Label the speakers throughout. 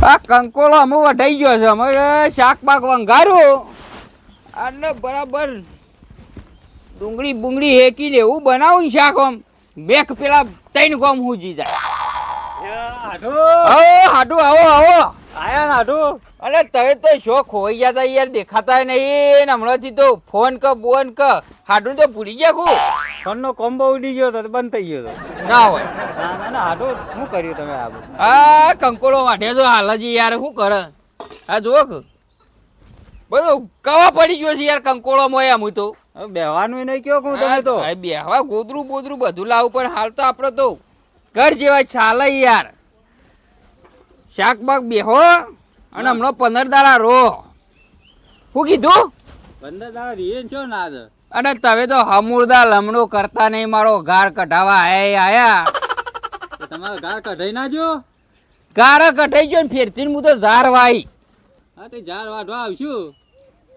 Speaker 1: આ કંકોળો અમે વઢાઈ ગયો છે. અમે શાક બાક વંગાર્યું અને બરાબર ડુંગળી બુંગળી હેકીને એવું બનાવું ને શાક આમ બેક પેલા 3 ગામ હુજી જાય. હાડું આવો આવો
Speaker 2: આયા નાઠું.
Speaker 1: અરે તમે તો શોખ હોઈ ગયા તા યાર, દેખાતા નહીં. હમણાંથી તો ફોન બોન હાડું તો ભૂલી ગયા ખું.
Speaker 2: ફોન નો કોમ્બો ઉડી ગયો તો બંધ થઈ ગયો તો.
Speaker 1: ના હોય
Speaker 2: ના હાડું શું કર્યું તમે આ બધું?
Speaker 1: આ કંકોળો વાઢે તો હાલજી યાર શું કરે. આ જુઓ કે બધું કવા પડી ગયો છે યાર કંકોળો મોયા હું તો.
Speaker 2: હવે બેહવાનું નહીં કયો કહું તમે તો.
Speaker 1: બેહવા ગોદરું બોદરું બધું લાવું પણ હાલ તો આપડે તો ઘર જેવા ચાલે યાર. શાક બાક બેહો અને હમણાં 15 દાડા રો. શું કીધું?
Speaker 2: 15 દાડા રીએ છો ના છે.
Speaker 1: અને તમે તો હમુરદા લમણો કરતા નહીં. મારો ગાર કઢાવા આયા.
Speaker 2: તમારો ગાર કઢાઈ ના જો.
Speaker 1: ગાર કઢાઈ ગયો ને ફેરથી હું તો ઝાર વાઈ.
Speaker 2: હા તે ઝાર વાઢવા આવશું.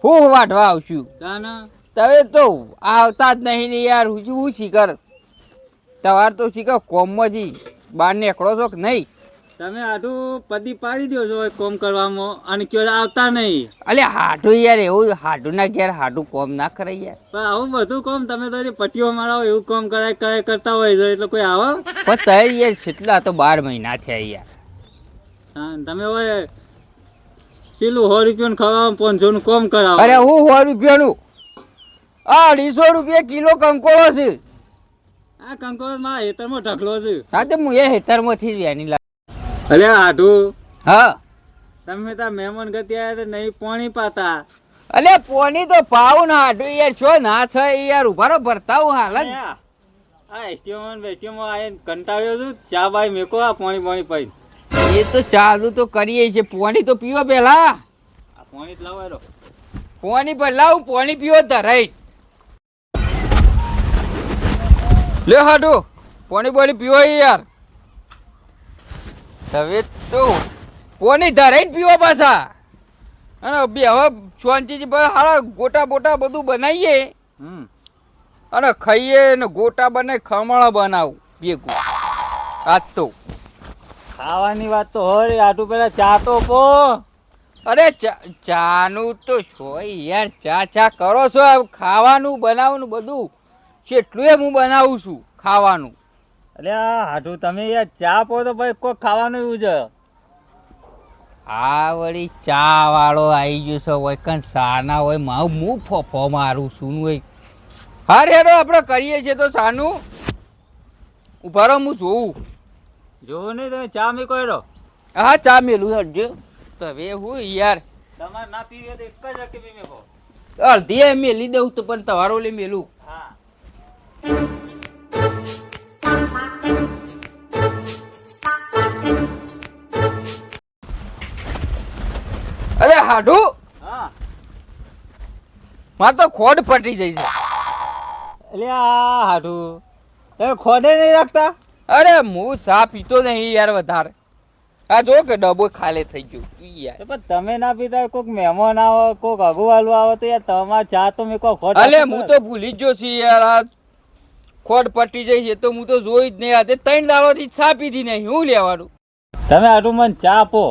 Speaker 1: હું વાઢવા આવશું.
Speaker 2: તાના
Speaker 1: તમે તો આવતા જ નહીં ને યાર. હું શીખર તમારે તો શીખર કોમમાંથી બહાર નીકળો છો કે નહીં?
Speaker 2: તમે આટલું પદી પાડી દો છો કોમ કરવામાં અને કયો આવતા નહીં.
Speaker 1: અલે હાડું યાર એવું હાડું ના ઘેર હાડું કોમ ના કરે યાર.
Speaker 2: પણ આવું બધું કોમ તમે તો પટ્ટીઓ મારાવો એવું કોમ કરાય કરતા હોય છે એટલે કોઈ આવો.
Speaker 1: પણ તય યાર કેટલા તો 12 મહિના થયા યાર.
Speaker 2: હા તમે હવે પેલું 100 રૂપિયાનું ખાવા 500 નું કોમ કરાવો.
Speaker 1: અરે હું 100 રૂપિયાનું 250 રૂપિયા કિલો કંકોળો છે.
Speaker 2: આ કંકોળ મારા હેતરમાં ઢકલો છે.
Speaker 1: હા તો હું એ હેતરમાંથી જ વેની લાવ.
Speaker 2: અલે આઢું
Speaker 1: હા
Speaker 2: તમે ત્યાં મહેમાન ગતિ આવ્યા તો નહીં પાણી પાતા.
Speaker 1: અલે પોની તો પાવું ને હાડું યાર છો ના છે યાર. ઉભારો ભરતાવું હાલ જ.
Speaker 2: આ એસટીઓમાં બેસ્ટીઓમાં આવીને કંટાળ્યો છું. ચા બાઈ મેકો આ પાણી પાઈ.
Speaker 1: એ તો ચાલુ તો કરીએ છીએ. પોની તો પીવો પેલા.
Speaker 2: આ પાણી જ લાવો.
Speaker 1: પોની પર લાવું. પોની પીવો ધરાઈ લે હાડું. પોની બોની પીવો યાર. હવે તો પોની ધરાઈને પીવો પાછા. અને બે હવે શાંતિથી હારા ગોટા બોટા બધું બનાવીએ અને ખાઈએ ને ગોટા બને ખમણ બનાવું ભેગું. આજ તો
Speaker 2: ખાવાની વાત તો હોય. આટલું પેલા ચા તો પો.
Speaker 1: અરે ચાનું તો શું યાર. ચા કરો છો. ખાવાનું બનાવવાનું બધું કેટલું હું બનાવું છું ખાવાનું.
Speaker 2: અરે આ હાટું તમે યાર ચા પો તો ભાઈ કોઈ ખાવાનું એવું છે.
Speaker 1: આ વળી ચા વાળો આવી ગયો છે. હોય કન સાના હોય હું ફોફો મારું શું હોય. હા રેડો આપણે કરીએ છીએ તો સાનું. ઉભા રહો હું જોઉં.
Speaker 2: જોવું નહીં તમે ચા મેકો એરો.
Speaker 1: હા ચા મેલું હટજો. તો હવે હું યાર
Speaker 2: તમારે ના પીવે તો એક જ રકમ મેકો.
Speaker 1: અડધી મેલી દઉં તો પણ તમારો લે મેલું.
Speaker 2: હા
Speaker 1: અરે હાડું
Speaker 2: હા
Speaker 1: મારે તો ખોડ પટી જઈ છે.
Speaker 2: એટલે આ હાટું તમે ખોડે નહીં રાખતા.
Speaker 1: અરે હું ચા પીતો નહીં યાર વધારે. આ જો કે ડબ્બો ખાલી થઈ ગયો યાર.
Speaker 2: પણ તમે ના પીતા કોઈક મહેમાન આવે કોઈક અગુવાલું આવે તો યાર તમારે ચા તો મેકો ખોટ.
Speaker 1: અલે હું તો ભૂલી જ ગયો છું યાર. આ ખોડ પટી જઈ છે તો હું તો જોઈ જ નહીં. આજે 3 દાડોથી ચા પીધી નહીં. હું લેવાનું?
Speaker 2: તમે આટલું મને ચા આપો.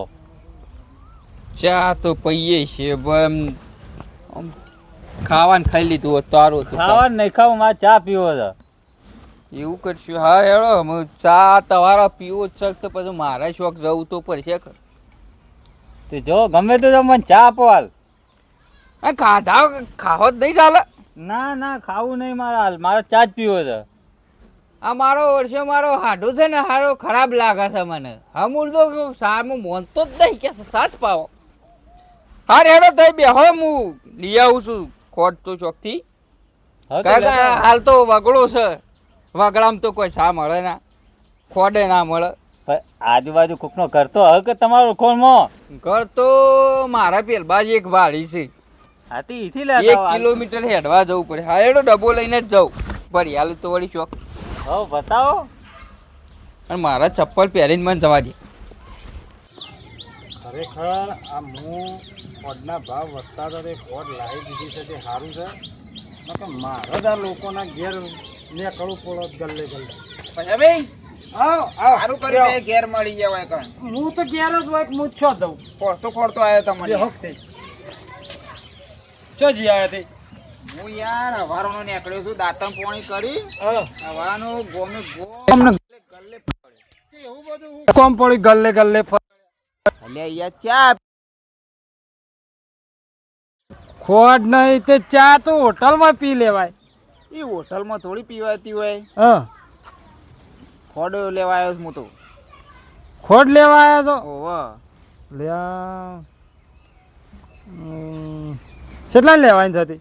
Speaker 1: ચા તો પીએ છે ખાવાનું ખાઈ લીધું હોત તારું હતું.
Speaker 2: ખાવાનું નહીં ખાવું મારે ચા પીવો છે.
Speaker 1: એવું કરશું. હા હેડો ચા તમારા પીવો જ તો પછી મારા શોખ જવું તો પડશે.
Speaker 2: તે જો ગમે તો મને ચા આપો હાલ.
Speaker 1: ખાવો જ નહીં ચાલે.
Speaker 2: ના ખાવું નહીં મારે હાલ. મારે ચા જ પીવો છે.
Speaker 1: આ મારો વર્ષે મારો હાડું છે ને હારો ખરાબ લાગે છે મને. હમુર તો સારું મોનતો જ નહીં કે સાચ પાવો. હા હેડો થઈ બેહો હું લઈ આવું છું ખોટ તો ચોકથી. હાલ તો વગડો છે. વગડામાં તો કોઈ સા મળે ના. ખોડે ના મળે.
Speaker 2: આજુબાજુ કોકનો ઘર તો હવે કે તમારો ખોળમાં
Speaker 1: ઘર તો મારા પેલબા જ એક વાડી છે.
Speaker 2: હાથી
Speaker 1: 1 કિલોમીટર હેડવા જવું પડે. હા હેડો ડબ્બો લઈને જ જાઉં. ભરી હાલ તો વળી ચોક.
Speaker 2: હો બતાવો.
Speaker 1: અને મારા ચપ્પલ પહેરીને મને જવા દે.
Speaker 2: ખરેખર આ હું ખોડના ભાવ વધતા તો તે ખોડ લાવી દીધી છે તે સારું છે. મારે જ આ લોકોના ઘેર ને કરવું પડો ગલ્લે.
Speaker 1: પછી ભાઈ સારું કરી તે ઘેર મળી જવાય કણ.
Speaker 3: હું તો ઘેર જ હોય હું છો દઉં
Speaker 1: ખોરતો ખોરતો આવ્યો તમને.
Speaker 3: વખતે ચો જી આયા તે
Speaker 1: હું યાર હવારનો નીકળ્યો છું દાંતણ પોણી કરી.
Speaker 3: હા
Speaker 1: હવાનો ગોમે ગલ્લે
Speaker 3: એવું બધું કોમ પડી ગલ્લે ગલ્લે
Speaker 1: એટલે યાર ચા
Speaker 3: ખોડ નહીં તે ચા તો હોટલમાં પી લેવાય.
Speaker 1: એ હોટલમાં થોડી પીવાતી હોય.
Speaker 3: હા
Speaker 1: ખોડ લેવા આવ્યો છું હું તો.
Speaker 3: ખોડ લેવા આવ્યા છો
Speaker 1: ઓવા
Speaker 3: લ્યા કેટલા લેવાની થતી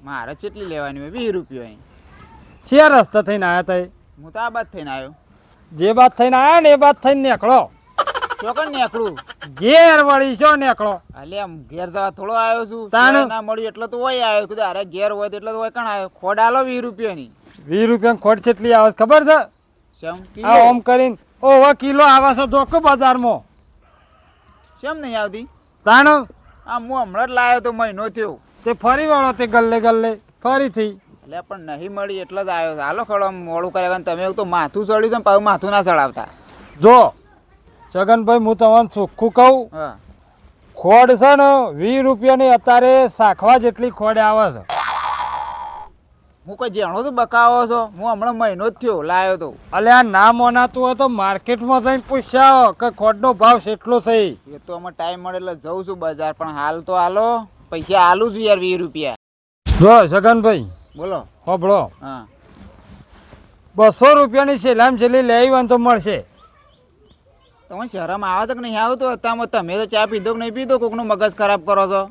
Speaker 1: મારે કેટલી લેવાની હોય? 20 રૂપિયા અહીં.
Speaker 3: શેર રસ્તા થઈને આવ્યા તા
Speaker 1: હું તો આ બાદ થઈને આવ્યો.
Speaker 3: જે બાદ થઈને આવ્યા ને એ બાદ થઈને નીકળો
Speaker 1: ચોકન નીકળું
Speaker 3: ઘેર વળી છો નીકળો.
Speaker 1: અલ્યા આમ ઘેર જવા થોડો આવ્યો છું.
Speaker 3: તાણ.
Speaker 1: ચોય ના મળ્યું એટલે તો હોય આવ્યો. કીધું અરે ઘેર હોય તો એટલે તો હોય કણ આવ્યો. ખોડ આલો 20 રૂપિયાની.
Speaker 3: 20 રૂપિયા ખોટ કેટલી આવે છે ખબર છે?
Speaker 1: શેમ
Speaker 3: આ ઓમ કરીને ઓહો કિલો આવે છે ધોકો બજારમાં.
Speaker 1: શેમ નહીં આવતી?
Speaker 3: તાણ
Speaker 1: આ હું હમણાં જ લાવ્યો તો મહિનો થયો.
Speaker 3: તે ફરી વળો તે ગલ્લે ગલ્લે ફરીથી
Speaker 1: એટલે પણ નહીં મળી એટલે જ આવ્યો. હાલો ખડો આમ મોડું કર્યા કરે. તમે તો માથું ચડ્યું છે પાછું માથું ના ચડાવતા.
Speaker 3: જો છગનભાઈ હું તમને ચોખ્ખું કહું
Speaker 1: હા
Speaker 3: ખોડ છે ને 20 રૂપિયાની અત્યારે શાખવા જેટલી ખોડ આવે છે.
Speaker 1: હું કોઈ જેણો તો બકાવો છો? હું હમણાં મહિનો જ થયો લાવ્યો તો.
Speaker 3: અલે આ ના મોનાતું હોય તો માર્કેટમાં જઈને પૂછ્યા કે ખોડનો ભાવ કેટલો છે.
Speaker 1: એ તો અમે ટાઈમ મળે એટલે જઉં છું બજાર. પણ હાલ તો હાલો પૈસા હાલું છું યાર 20 રૂપિયા.
Speaker 3: જો છગનભાઈ
Speaker 1: બોલો.
Speaker 3: હોબળો
Speaker 1: હા
Speaker 3: 200 રૂપિયાની છેલ્લામાં છેલ્લી લઈ હોય ને તો મળશે.
Speaker 1: તમે શરમ આવે તો કે નહીં આવતો? અત્યારમાં તમે તો ચા પીધો કે નહીં પીધો? કોકનું મગજ ખરાબ કરો છો.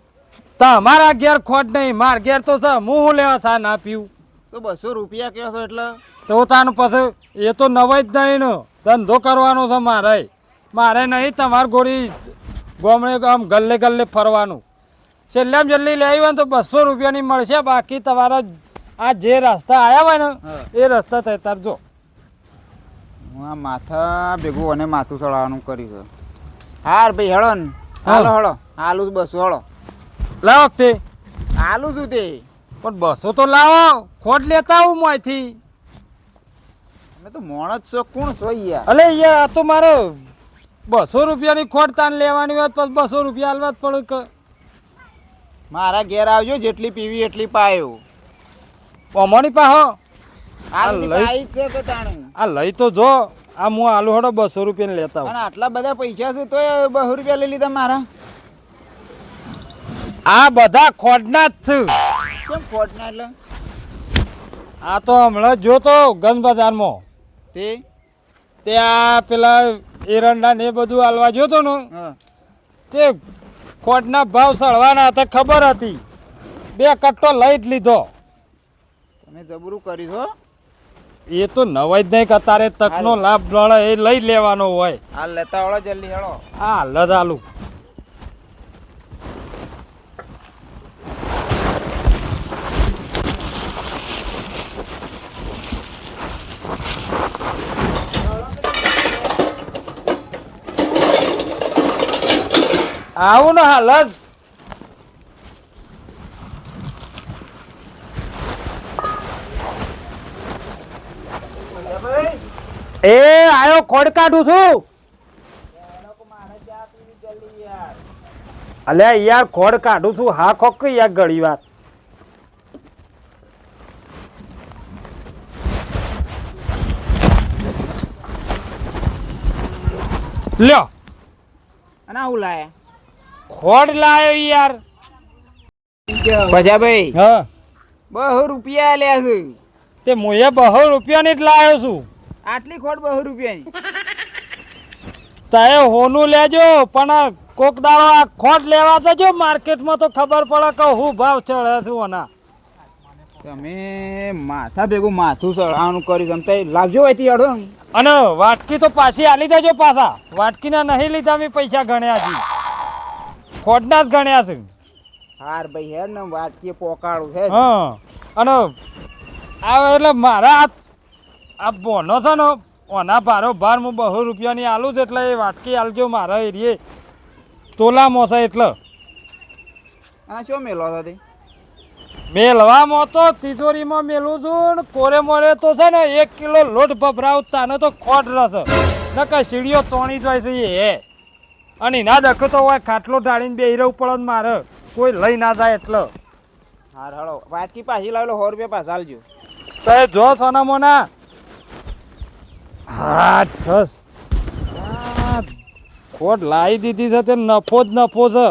Speaker 3: તમારા ઘેર ખોટ નહીં માર ઘેર તો છે હું લેવા સા ના પીવું
Speaker 1: તો 200 રૂપિયા કહો છો એટલે?
Speaker 3: તો તાનું પછી એ તો નવાઈ જ નહીં ને ધંધો કરવાનો છે મારે નહીં તમારી ગોળી ગોમડે આમ ગલ્લે ગલ્લે ફરવાનું. છેલ્લામાં છેલ્લી લઈ હોય ને તો 200 રૂપિયાની મળશે. બાકી તમારા આ જે રસ્તા આવ્યા હોય ને
Speaker 1: હા.
Speaker 3: એ રસ્તા થાય તાર જો
Speaker 1: હું આ માથા ભેગું અને માથું ચડાવવાનું કર્યું છે. હાર ભાઈ હેળો ને. હાલો હેળો હાલું જ 200 હેળો
Speaker 3: લાવો તે
Speaker 1: હાલું છું તે.
Speaker 3: પણ 200 તો લાવો ખોટ લેતા આવું મોંથી.
Speaker 1: અમે તો મોણ જ છો. કોણ છો યાર?
Speaker 3: અલે યાર આ તો મારે 200 રૂપિયાની ખોટ તાન લેવાની હોય પછી 200 રૂપિયા હાલવા જ પડે કે
Speaker 1: મારા ઘેર આવજો. જેટલી પીવી એટલી પાયો.
Speaker 3: અમારી પાહો
Speaker 1: આ
Speaker 3: લઈ-
Speaker 1: પાઈ જ છે તો તાણું.
Speaker 3: આ લઈ તો જો આ હું આલુ હડો 200 રૂપિયાની લેતા
Speaker 1: અને
Speaker 3: આવું.
Speaker 1: આટલા બધા પૈસા છે તોય 200 રૂપિયા લઈ લીધા મારા.
Speaker 3: આ બધા ખોટના જ છે.
Speaker 1: કેમ ખોટ ના એટલે?
Speaker 3: આ તો હમણાં જોતો ગંજ બજારમાં
Speaker 1: તે
Speaker 3: ત્યાં પેલા એરંડા ને એ બધું હાલવા જોતો ને
Speaker 1: હા
Speaker 3: તે ખોટના ભાવ સળવાના હતા ખબર હતી. 2 કટ્ટો લઈ જ લીધો.
Speaker 1: તમે જબરું કરી છો.
Speaker 3: એ તો નવાઈ જ નહીં કે અત્યારે તકનો લાભ મળે એ લઈ લેવાનો હોય.
Speaker 1: હાલ લેતા વાળો જલ્દી હેળો.
Speaker 3: આ હાલત આલુ આવું ને હાલત એ આયો ખોડ કાઢું છું. અલ્યા યાર ખોડ કાઢું છું હા ખોક યાર ઘણી વાર લ્યો
Speaker 1: અને આવું લાયા
Speaker 3: ખોડ લાયો યાર.
Speaker 1: ભજાભાઈ
Speaker 3: હા
Speaker 1: 200 રૂપિયા આલ્યા છે.
Speaker 3: તે મુએ 200 રૂપિયાની જ લાયો છું.
Speaker 1: આટલી ખોટ 200 રૂપિયાની?
Speaker 3: તારે હોનું લેજો પણ કોક દાડો આ ખોટ લેવા તો જો માર્કેટમાં તો ખબર પડે કે હું ભાવ ચડે છું ઓના.
Speaker 1: તમે માથા ભેગું માથું ચડાવવાનું કર્યું. તમે લાવજો અહીંથી અડો ને.
Speaker 3: અને વાટકી તો પાછી આલી દેજો પાછા. વાટકીના નહીં લીધા મેં પૈસા ગણ્યા છે. ખોટના જ ગણ્યા છે.
Speaker 1: હાર ભાઈ હેર ને વાટકી પોકાળું છે.
Speaker 3: હા અને આ એટલે મારા આ બોનો છે ને ઓના ભારો ભાર હું 200 રૂપિયાની આલું છે એટલે એ વાટકી આલજો મારા એરિયે તોલામાં છે એટલે.
Speaker 1: અને શું મેલો હતો તે?
Speaker 3: મેલવામાં તો તિજોરીમાં મેલું છું ને કોરે મોરે તો છે ને 1 કિલો લોટ ભભરાવતા ને તો ખોટ રસ નકર સીડીઓ તોણી જાય છે એ અને ના દખો તો હોય ખાટલો ઢાળીને બેહી રહેવું પડે ને મારે કોઈ લઈ ના જાય એટલે
Speaker 4: હા હળો વાટકી પાછી લાવેલો 100 રૂપિયા પાછા આલજો
Speaker 3: તો એ જો સોના મોના હા ઠસ ખોટ લાવી દીધી છે તે નફો જ નફો છે